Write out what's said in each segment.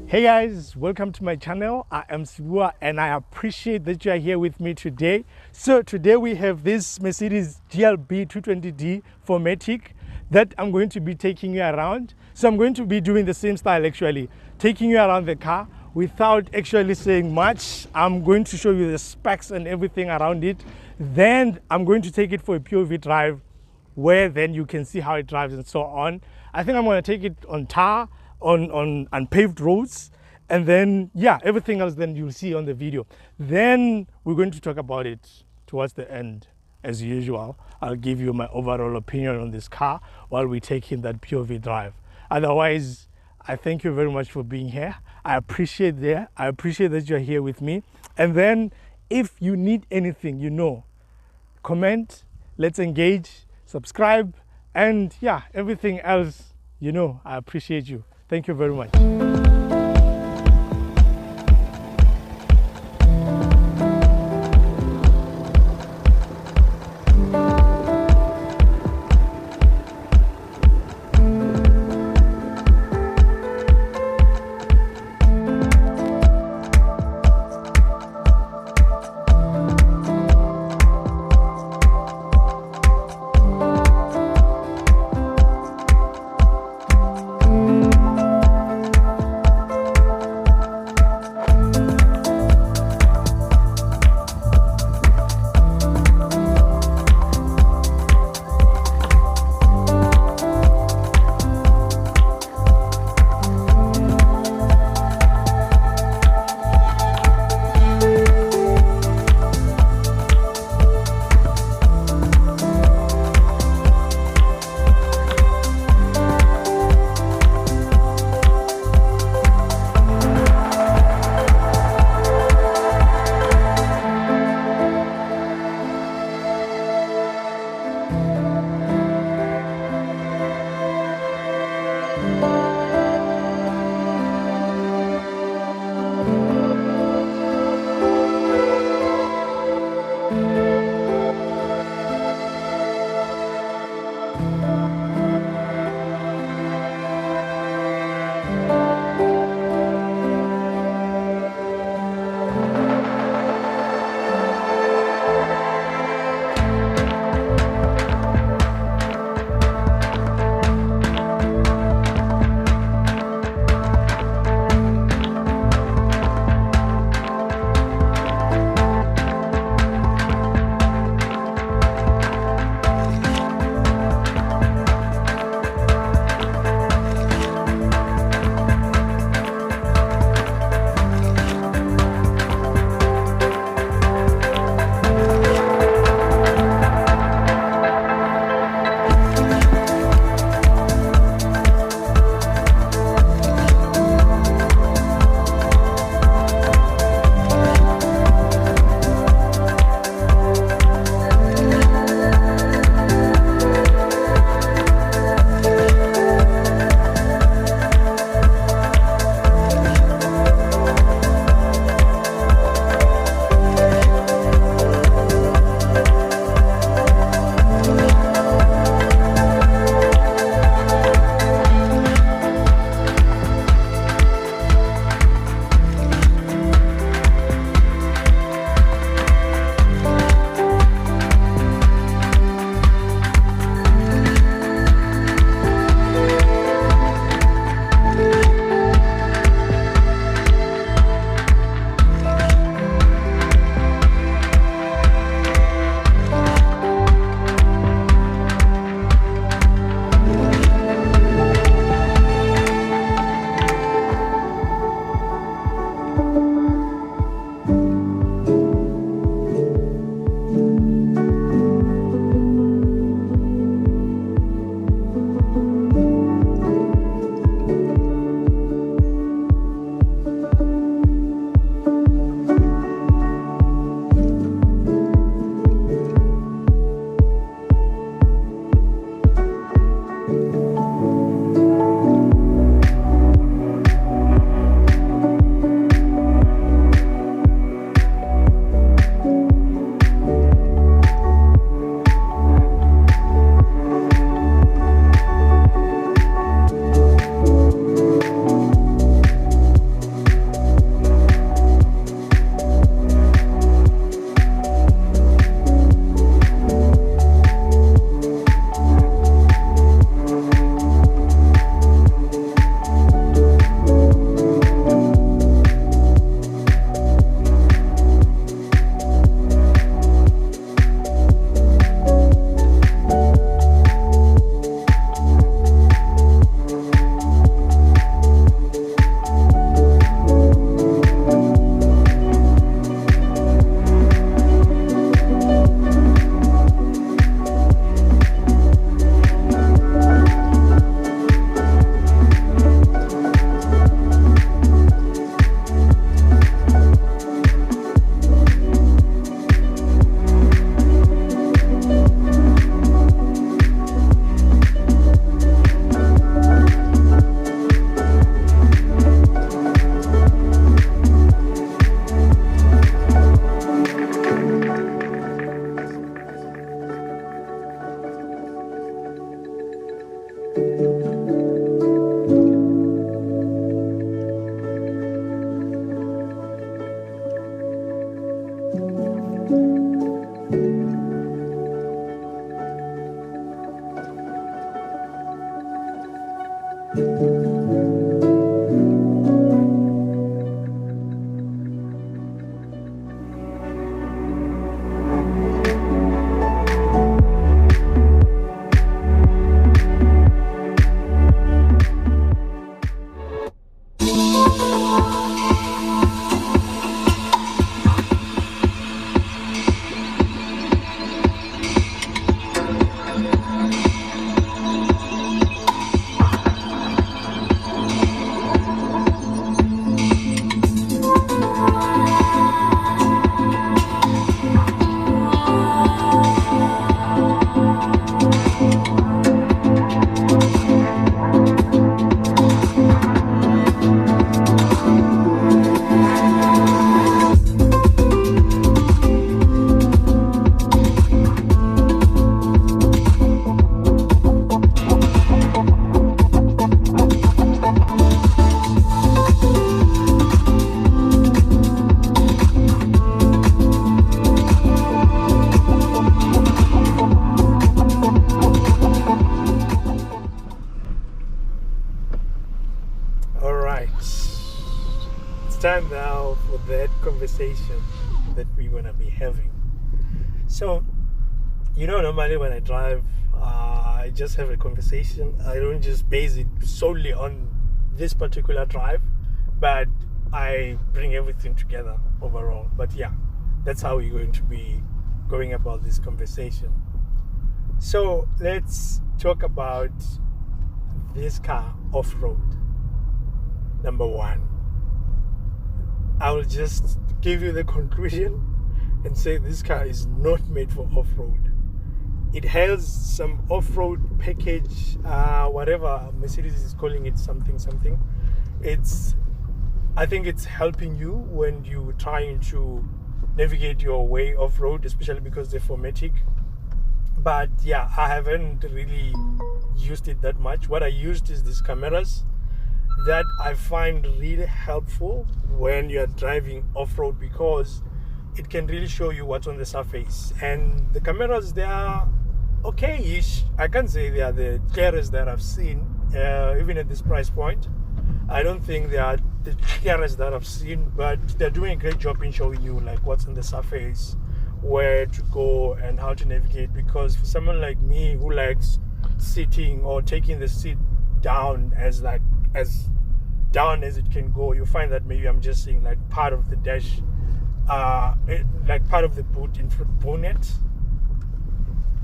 Hey guys, welcome to my channel. I am Sibua and I appreciate that you are here with me today. So today we have this Mercedes GLB 220d 4MATIC that I'm going to be taking you around. So I'm going to be doing the same style actually, taking you around the car without actually saying much. I'm going to show you the specs and everything around it. Then I'm going to take it for a POV drive where then you can see how it drives and so on. I think I'm going to take it on tar, on unpaved roads, and then yeah, everything else then you'll see on the video. Then we're going to talk about it towards the end. As usual, I'll give you my overall opinion on this car while we take in that POV drive. Otherwise, I thank you very much for being here. I appreciate that you're here with me. And then if you need anything, you know, comment, let's engage, subscribe, and yeah, everything else, you know, I appreciate you. Thank you very much. Time now for that conversation that we're going to be having. So, normally when I drive, I just have a conversation. I don't just base it solely on this particular drive, but I bring everything together overall. But yeah, that's how we're going to be going about this conversation. So let's talk about this car off-road. Number one, I will just give you the conclusion and say this car is not made for off-road. It has some off-road package, whatever Mercedes is calling it, something. I think it's helping you when you're trying to navigate your way off-road, especially because they're 4MATIC. But yeah, I haven't really used it that much. What I used is these cameras that I find really helpful when you're driving off-road, because it can really show you what's on the surface. And the cameras, they are okay-ish. I can't say they are the clearest that I've seen, even at this price point. I don't think they are the clearest that I've seen, but they're doing a great job in showing you like what's on the surface, where to go and how to navigate. Because for someone like me who likes sitting or taking the seat down as down as it can go, you find that maybe I'm just seeing like part of the dash, like part of the boot in front bonnet,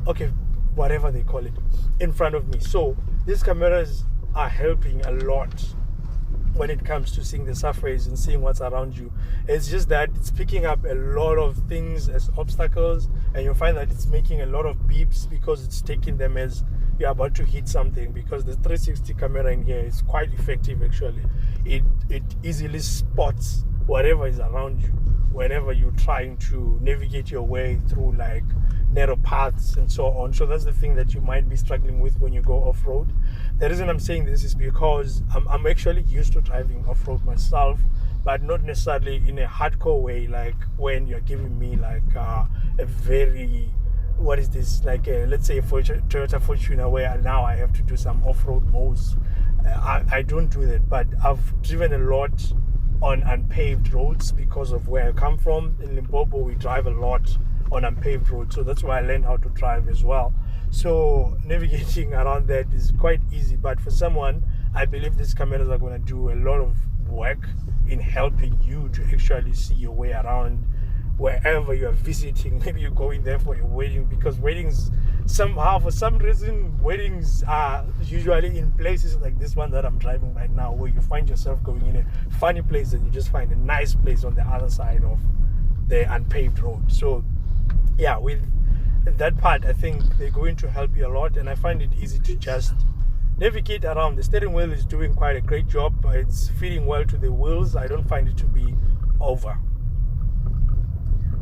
okay, whatever they call it, in front of me. So these cameras are helping a lot when it comes to seeing the surface and seeing what's around you. It's just that it's picking up a lot of things as obstacles, and you'll find that it's making a lot of beeps because it's taking them as you're about to hit something, because the 360 camera in here is quite effective actually. It easily spots whatever is around you whenever you're trying to navigate your way through like narrow paths and so on. So that's the thing that you might be struggling with when you go off-road. The reason I'm saying this is because I'm actually used to driving off-road myself, but not necessarily in a hardcore way, like when you're giving me like a very, what is this, like let's say a Toyota Fortuner, where now I have to do some off-road modes. I don't do that, but I've driven a lot on unpaved roads because of where I come from. In Limpopo, we drive a lot on unpaved roads, so that's why I learned how to drive as well. So navigating around that is quite easy. But for someone, I believe these cameras are going to do a lot of work in helping you to actually see your way around wherever you are visiting. Maybe you're going there for a wedding, because weddings, somehow, for some reason, weddings are usually in places like this one that I'm driving right now, where you find yourself going in a funny place and you just find a nice place on the other side of the unpaved road. So yeah, with that part, I think they're going to help you a lot, and I find it easy to just navigate around. The steering wheel is doing quite a great job. It's fitting well to the wheels. I don't find it to be over.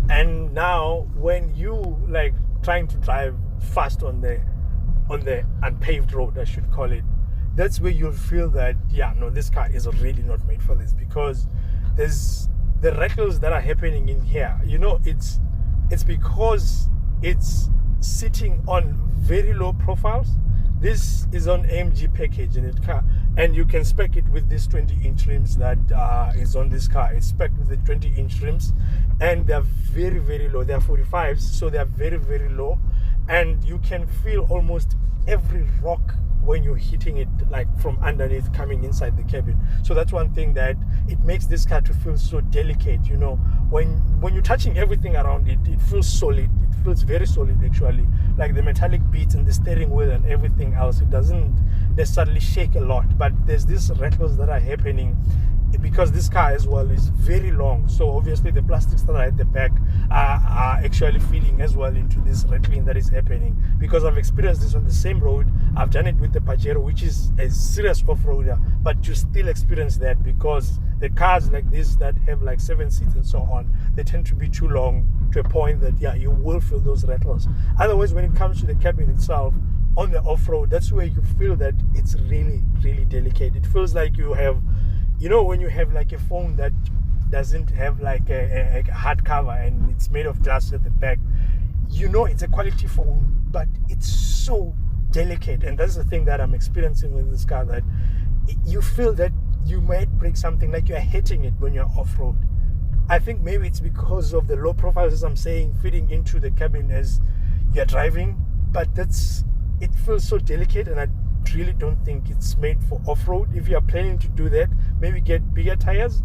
And now when you like trying to drive fast on the unpaved road, I should call it, that's where you'll feel that, yeah, no, this car is really not made for this, because there's the rattles that are happening in here. It's because it's sitting on very low profiles This is on AMG package in it car, and you can spec it with this 20-inch rims that is on this car. It's spec with the 20-inch rims, and they're very, very low. They're 45s, so they're very, very low, and you can feel almost every rock when you're hitting it, like from underneath coming inside the cabin. So that's one thing that it makes this car to feel so delicate. You know, when you're touching everything around it, it feels solid. It feels very solid actually, like the metallic beats and the steering wheel and everything else. It doesn't necessarily shake a lot, but there's these rattles that are happening because this car as well is very long. So obviously the plastics that are at the back are actually feeding as well into this rattling that is happening, because I've experienced this on the same road. I've done it with the Pajero, which is a serious off-roader, but you still experience that because the cars like this that have like 7 seats and so on, they tend to be too long to a point that, yeah, you will feel those rattles. Otherwise, when it comes to the cabin itself, on the off-road, that's where you feel that it's really, really delicate. It feels like you have, you know, when you have like a phone that doesn't have like a hard cover and it's made of glass at the back, you know it's a quality phone, but it's so delicate. And that's the thing that I'm experiencing with this car, that you feel that you might break something, like you're hitting it when you're off-road. I think maybe it's because of the low profiles, as I'm saying, fitting into the cabin as you're driving, but it feels so delicate, and I really don't think it's made for off-road. If you are planning to do that, maybe get bigger tires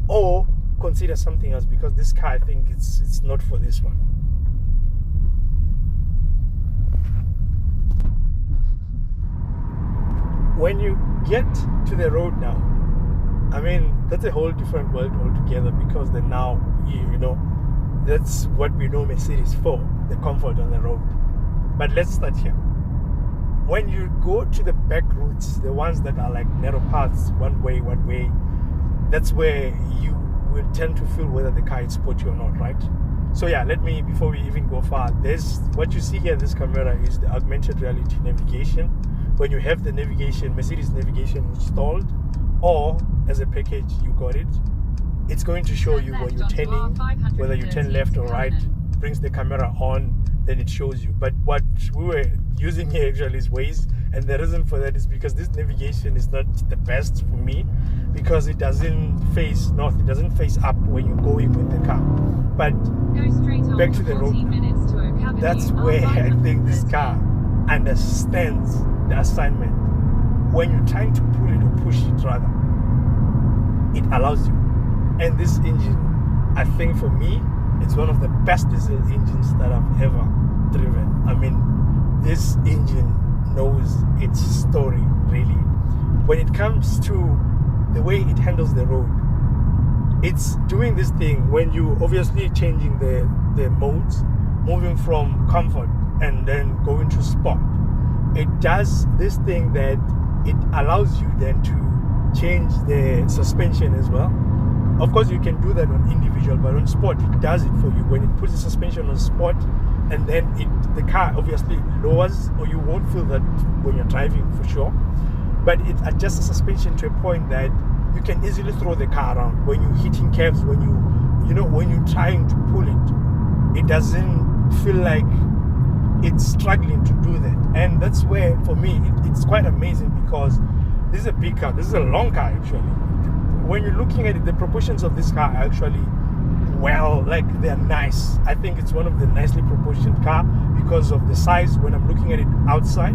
or consider something else, because this car, I think it's not for this one. When you get to the road now, I mean, that's a whole different world altogether, because then now, you know, that's what we know Mercedes for, the comfort on the road. But let's start here. When you go to the back routes, the ones that are like narrow paths, one way, that's where you will tend to feel whether the car is sporty or not, right? So yeah, before we even go far, what you see here, this camera is the augmented reality navigation. When you have the navigation, Mercedes navigation installed, or as a package you got it, it's going to show you when you're turning, whether you turn left or right, brings the camera on, then it shows you. But what we were using here actually is Waze, and the reason for that is because this navigation is not the best for me, because it doesn't face north, it doesn't face up when you're going with the car. But back to the road, that's where I think this car understands the assignment. When you're trying to pull it or push it rather, it allows you. And this engine, I think for me, it's one of the best diesel engines that I've ever driven. I mean, this engine knows its story, really. When it comes to the way it handles the road, it's doing this thing when you obviously changing the modes, moving from comfort and then going to sport. It does this thing that it allows you then to change the suspension as well. Of course, you can do that on individual, but on sport, it does it for you. When it puts the suspension on sport, and then the car obviously lowers, or you won't feel that when you're driving for sure. But it adjusts the suspension to a point that you can easily throw the car around. When you're hitting curves, when you're trying to pull it, it doesn't feel like it's struggling to do that. And that's where, for me, it's quite amazing, because this is a big car. This is a long car, actually. When you're looking at it, the proportions of this car are actually, well, like, they're nice. I think it's one of the nicely proportioned car because of the size when I'm looking at it outside.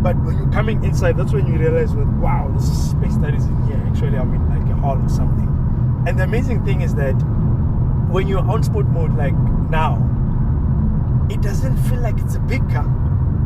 But when you're coming inside, that's when you realize, well, wow, this is space that is in here. Actually, I'm in like a hall or something. And the amazing thing is that when you're on sport mode, like now, it doesn't feel like it's a big car.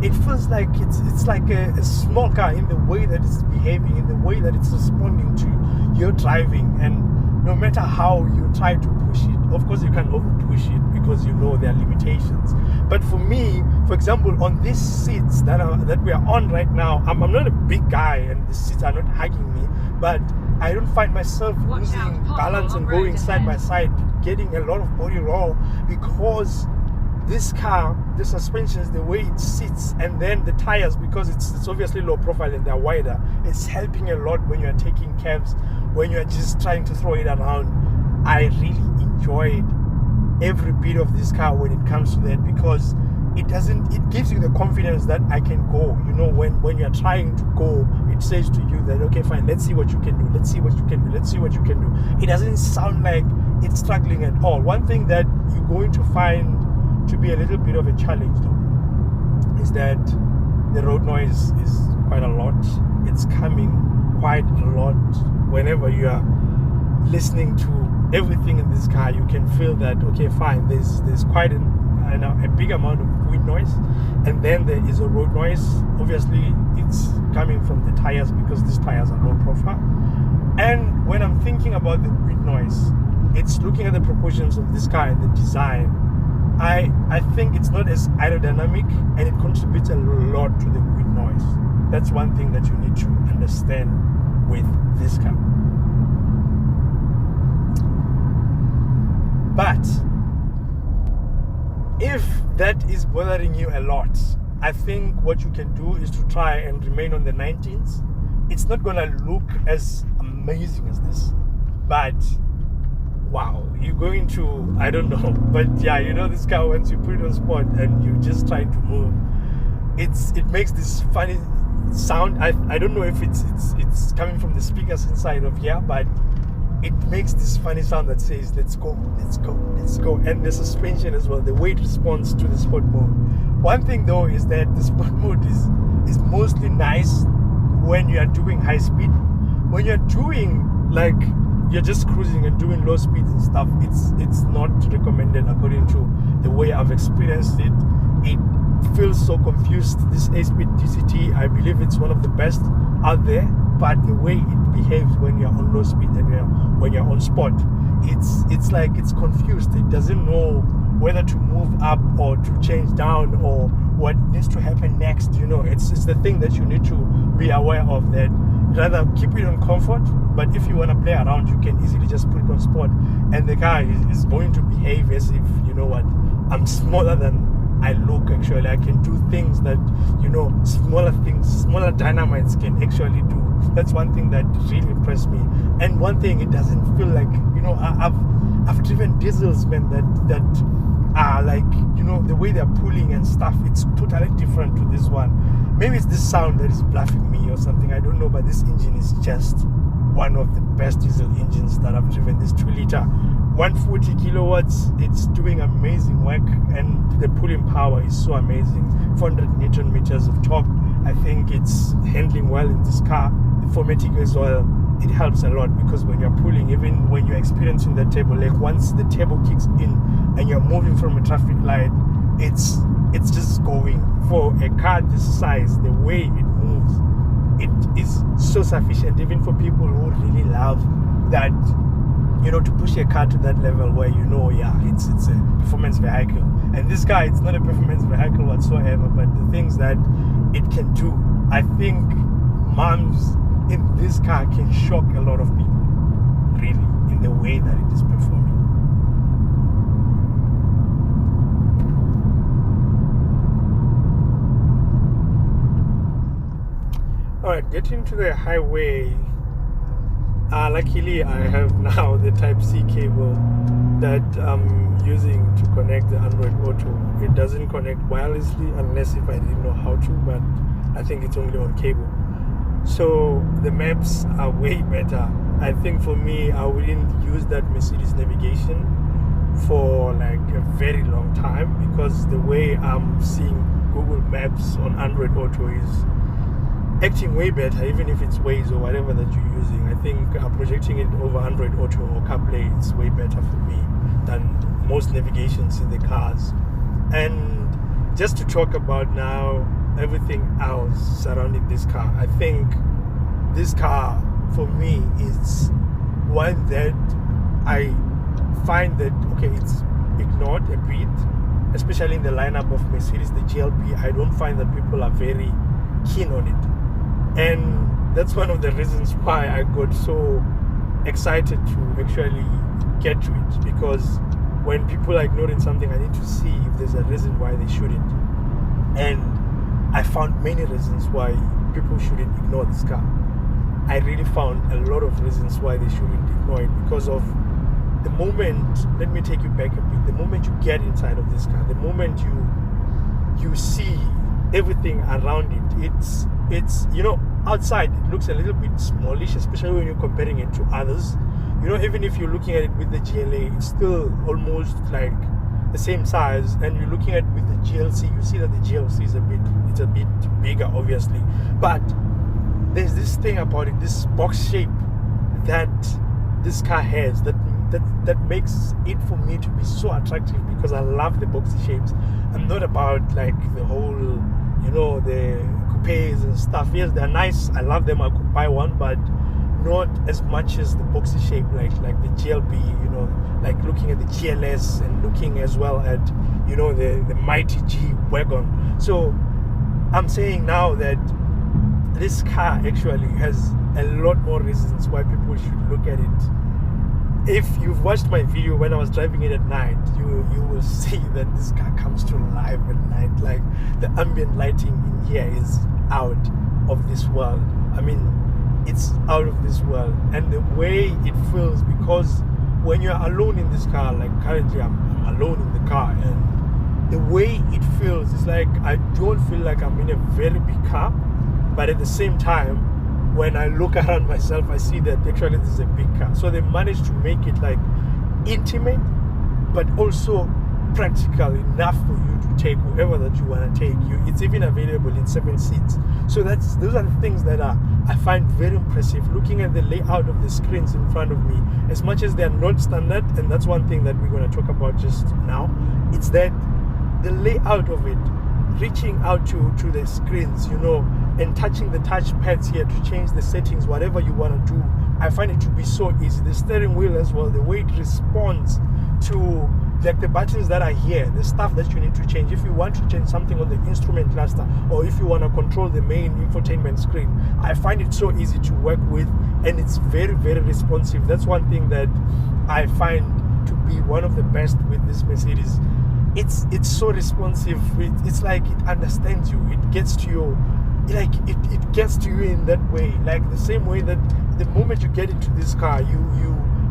It feels like it's like a small car in the way that it's behaving, in the way that it's responding to your driving. And no matter how you try to push it, of course you can't over push it because you know there are limitations. But for me, for example, on these seats that we are on right now, I'm not a big guy and the seats are not hugging me, but I don't find myself losing balance and going side by side, getting a lot of body roll, because this car, the suspensions, the way it sits, and then the tires, because it's obviously low profile and they're wider, it's helping a lot when you're taking curves, when you're just trying to throw it around. I really enjoyed every bit of this car when it comes to that, because it gives you the confidence that I can go. You know, when you're trying to go, it says to you that, okay, fine, let's see what you can do, let's see what you can do, let's see what you can do. It doesn't sound like it's struggling at all. One thing that you're going to find to be a little bit of a challenge though is that the road noise is quite a lot. It's coming quite a lot. Whenever you are listening to everything in this car, you can feel that, okay, fine, there's quite a big amount of wind noise, and then there is a road noise. Obviously it's coming from the tires because these tires are low profile. And when I'm thinking about the wind noise, it's looking at the proportions of this car and the design. I think it's not as aerodynamic, and it contributes a lot to the wind noise. That's one thing that you need to understand with this car. But if that is bothering you a lot, I think what you can do is to try and remain on the 19s. It's not gonna look as amazing as this, but wow, you're going to, I don't know, but yeah, you know, this car, once you put it on sport and you're just trying to move, it makes this funny sound. I don't know if it's coming from the speakers inside of here, but it makes this funny sound that says, let's go, let's go, let's go. And the suspension as well, the way it responds to the sport mode. One thing though is that the sport mode is mostly nice when you are doing high speed. When you're doing, like, you're just cruising and doing low speeds and stuff, it's not recommended according to the way I've experienced it. It feels so confused. This 8-speed DCT, I believe it's one of the best out there, but the way it behaves when you're on low speed and when you're on sport, it's like it's confused. It doesn't know whether to move up or to change down or what needs to happen next. You know, it's the thing that you need to be aware of, that rather keep it on comfort, but if you want to play around, you can easily just put it on sport, and the car is going to behave as if, you know what, I'm smaller than I look. Actually, I can do things that, you know, smaller dynamites can actually do. That's one thing that really impressed me. And one thing, it doesn't feel like, you know, I've driven diesels, man, that are like, you know, the way they're pulling and stuff, it's totally different to this one. Maybe it's this sound that is bluffing me or something, I don't know, but this engine is just one of the best diesel engines that I've driven. This 2-liter 140 kilowatts, it's doing amazing work, and the pulling power is so amazing. 400 newton meters of torque. I think it's handling well in this car. The 4MATIC as well, it helps a lot, because when you're pulling, even when you're experiencing the turbo lag, once the turbo kicks in and you're moving from a traffic light, it's just going. For a car this size, the way it moves, it is so sufficient, even for people who really love that, you know, to push a car to that level where, you know, yeah, it's a performance vehicle. And this car, it's not a performance vehicle whatsoever, but the things that it can do, I think moms in this car can shock a lot of people, really, in the way that it is performing. Alright, getting to the highway, luckily I have now the Type-C cable that I'm using to connect the Android Auto. It doesn't connect wirelessly unless if I didn't know how to, but I think it's only on cable. So the maps are way better. I think for me, I wouldn't use that Mercedes navigation for like a very long time, because the way I'm seeing Google Maps on Android Auto is acting way better, even if it's Waze or whatever that you're using. I think projecting it over Android Auto or CarPlay is way better for me than most navigations in the cars. And just to talk about now everything else surrounding this car, I think this car for me is one that I find that, okay, it's ignored a bit, especially in the lineup of Mercedes, the GLB. I don't find that people are very keen on it. And that's one of the reasons why I got so excited to actually get to it, because when people are ignoring something, I need to see if there's a reason why they shouldn't. And I found many reasons why people shouldn't ignore this car. I really found a lot of reasons why they shouldn't ignore it, because of the moment, let me take you back a bit, the moment you get inside of this car, the moment you you see everything around it. It's outside it looks a little bit smallish, especially when you're comparing it to others. Even if you're looking at it with the GLA, it's still almost like the same size, and you're looking at it with the GLC, you see that the GLC is a bit bigger, obviously. But there's this thing about it, this box shape that this car has that makes it for me to be so attractive, because I love the boxy shapes. I'm not about like the whole, the coupes and stuff. Yes, they're nice, I love them, I could buy one, but not as much as the boxy shape like the GLB, like looking at the GLS and looking as well at the mighty G wagon. So I'm saying now that this car actually has a lot more reasons why people should look at it. If you've watched my video when I was driving it at night, you will see that this car comes to life at night. Like, the ambient lighting in here is out of this world. I mean, it's out of this world. And the way it feels, because when you're alone in this car, like currently I'm alone in the car, and the way it feels is like I don't feel like I'm in a very big car, but at the same time, when I look around myself, I see that actually this is a big car. So they managed to make it like intimate, but also practical enough for you to take wherever that you want to take. It's even available in 7 seats. So those are the things that I find very impressive. Looking at the layout of the screens in front of me, as much as they are not standard, and that's one thing that we're going to talk about just now, it's that the layout of it, reaching out to the screens, and touching the touch pads here to change the settings, whatever you want to do. I find it to be so easy. The steering wheel as well, the way it responds to like the buttons that are here, the stuff that you need to change. If you want to change something on the instrument cluster, or if you want to control the main infotainment screen, I find it so easy to work with, and it's very, very responsive. That's one thing that I find to be one of the best with this Mercedes. It's so responsive. It's like it understands you. It gets to you. Like it gets to you in that way. Like the same way that the moment you get into this car,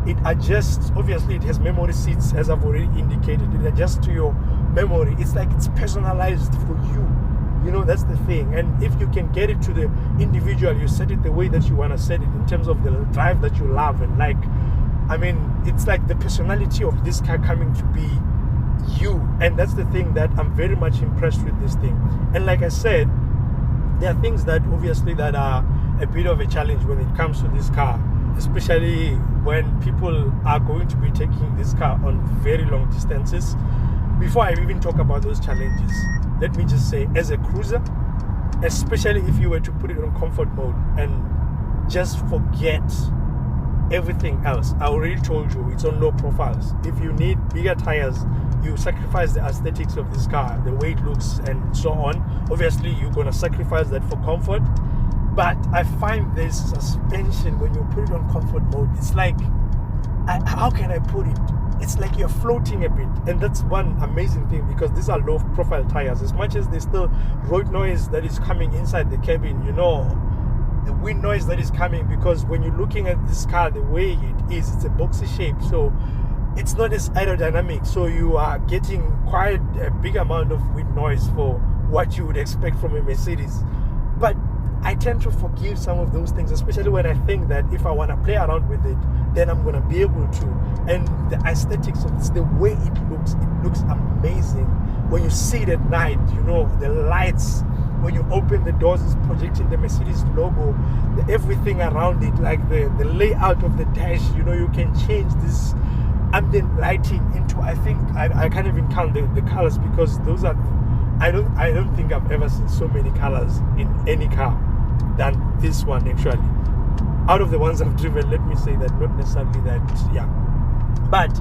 it adjusts. Obviously, it has memory seats, as I've already indicated. It adjusts to your memory. It's like it's personalized for you. That's the thing. And if you can get it to the individual, you set it the way that you want to set it in terms of the drive that you love and like. I mean, it's like the personality of this car coming to be you, and that's the thing that I'm very much impressed with this thing. And like I said, there are things that obviously that are a bit of a challenge when it comes to this car, especially when people are going to be taking this car on very long distances. Before I even talk about those challenges, let me just say, as a cruiser, especially if you were to put it on comfort mode and just forget everything else, I already told you it's on low profiles. If you need bigger tires, you sacrifice the aesthetics of this car, the way it looks and so on. Obviously, you're going to sacrifice that for comfort. But I find this suspension, when you put it on comfort mode, it's like, how can I put it? It's like you're floating a bit. And that's one amazing thing, because these are low profile tires. As much as there's still road noise that is coming inside the cabin, the wind noise that is coming, because when you're looking at this car, the way it is, it's a boxy shape. So it's not as aerodynamic, so you are getting quite a big amount of wind noise for what you would expect from a Mercedes. But I tend to forgive some of those things, especially when I think that if I want to play around with it, then I'm going to be able to. And the aesthetics of this, the way it looks amazing. When you see it at night, the lights, when you open the doors, it's projecting the Mercedes logo, everything around it, like the layout of the dash, you can change this ambient lighting into, I think, I can't even count the colors, because those are, I don't think I've ever seen so many colors in any car than this one actually. Out of the ones I've driven, let me say that, not necessarily that, yeah. But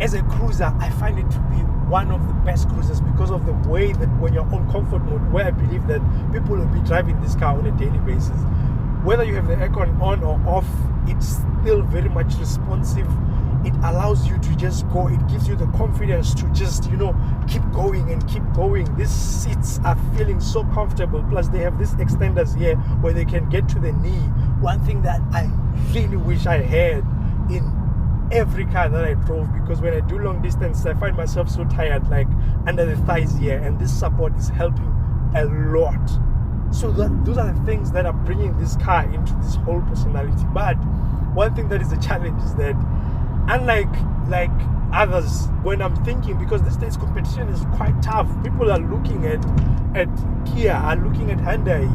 as a cruiser, I find it to be one of the best cruisers, because of the way that when you're on comfort mode, where I believe that people will be driving this car on a daily basis, whether you have the aircon on or off, it's still very much responsive. It allows you to just go. It gives you the confidence to just, keep going and keep going. These seats are feeling so comfortable. Plus, they have these extenders here where they can get to the knee. One thing that I really wish I had in every car that I drove, because when I do long distance, I find myself so tired, like under the thighs here, and this support is helping a lot. So those are the things that are bringing this car into this whole personality. But one thing that is a challenge is that, unlike like others, when I'm thinking, because these days competition is quite tough, people are looking at Kia, are looking at Hyundai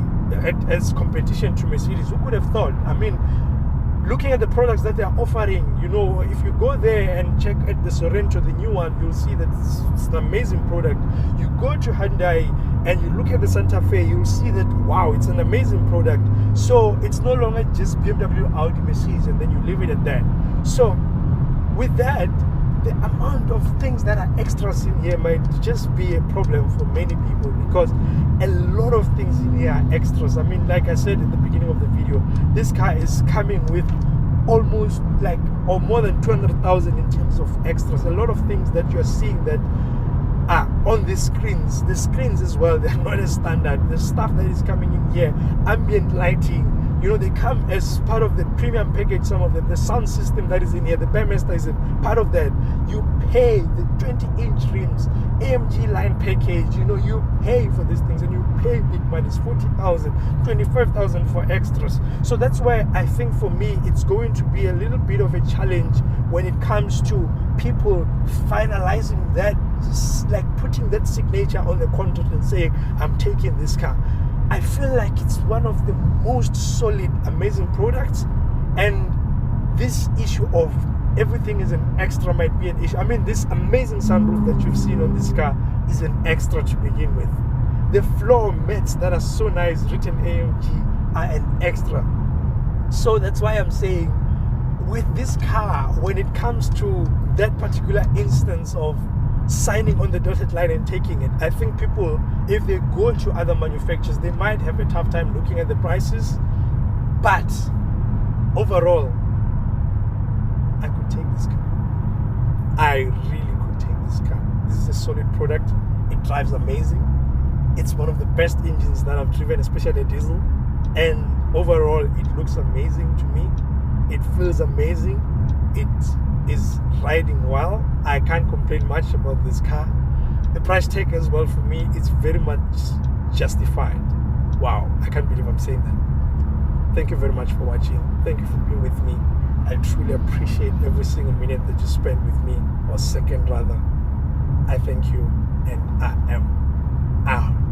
as competition to Mercedes. Who could have thought? I mean, looking at the products that they are offering, you know, if you go there and check at the Sorento, the new one, you'll see that it's an amazing product. You go to Hyundai and you look at the Santa Fe, you'll see that, wow, it's an amazing product. So it's no longer just BMW, Audi, Mercedes, and then you leave it at that. So with that, the amount of things that are extras in here might just be a problem for many people, because a lot of things in here are extras. I mean, like I said at the beginning of the video, this car is coming with almost like, or more than 200,000 in terms of extras. A lot of things that you're seeing that are on the screens as well, they're not as standard. The stuff that is coming in here, ambient lighting, you know, they come as part of the premium package. Some of them, the sound system that is in here, the Burmester is a part of that. You pay the 20-inch rims, AMG line package, you know, you pay for these things, and you pay big money. It's 40,000, 25,000 for extras. So that's why I think for me it's going to be a little bit of a challenge when it comes to people finalizing that, like putting that signature on the contract and saying, I'm taking this car. I feel like it's one of the most solid, amazing products, and this issue of everything is an extra might be an issue. I mean, this amazing sunroof that you've seen on this car is an extra to begin with. The floor mats that are so nice, written AMG, are an extra. So that's why I'm saying, with this car, when it comes to that particular instance of signing on the dotted line and taking it, I think people, if they go to other manufacturers, they might have a tough time looking at the prices. But overall, I could take this car. I really could take this car. This is a solid product. It drives amazing. It's one of the best engines that I've driven, especially a diesel. And overall, it looks amazing to me. It feels amazing. It is riding well. I can't complain much about this car. The price tag as well for me is very much justified. Wow, I can't believe I'm saying that. Thank you very much for watching. Thank you for being with me. I truly appreciate every single minute that you spend with me, or second rather. I thank you, and I am out.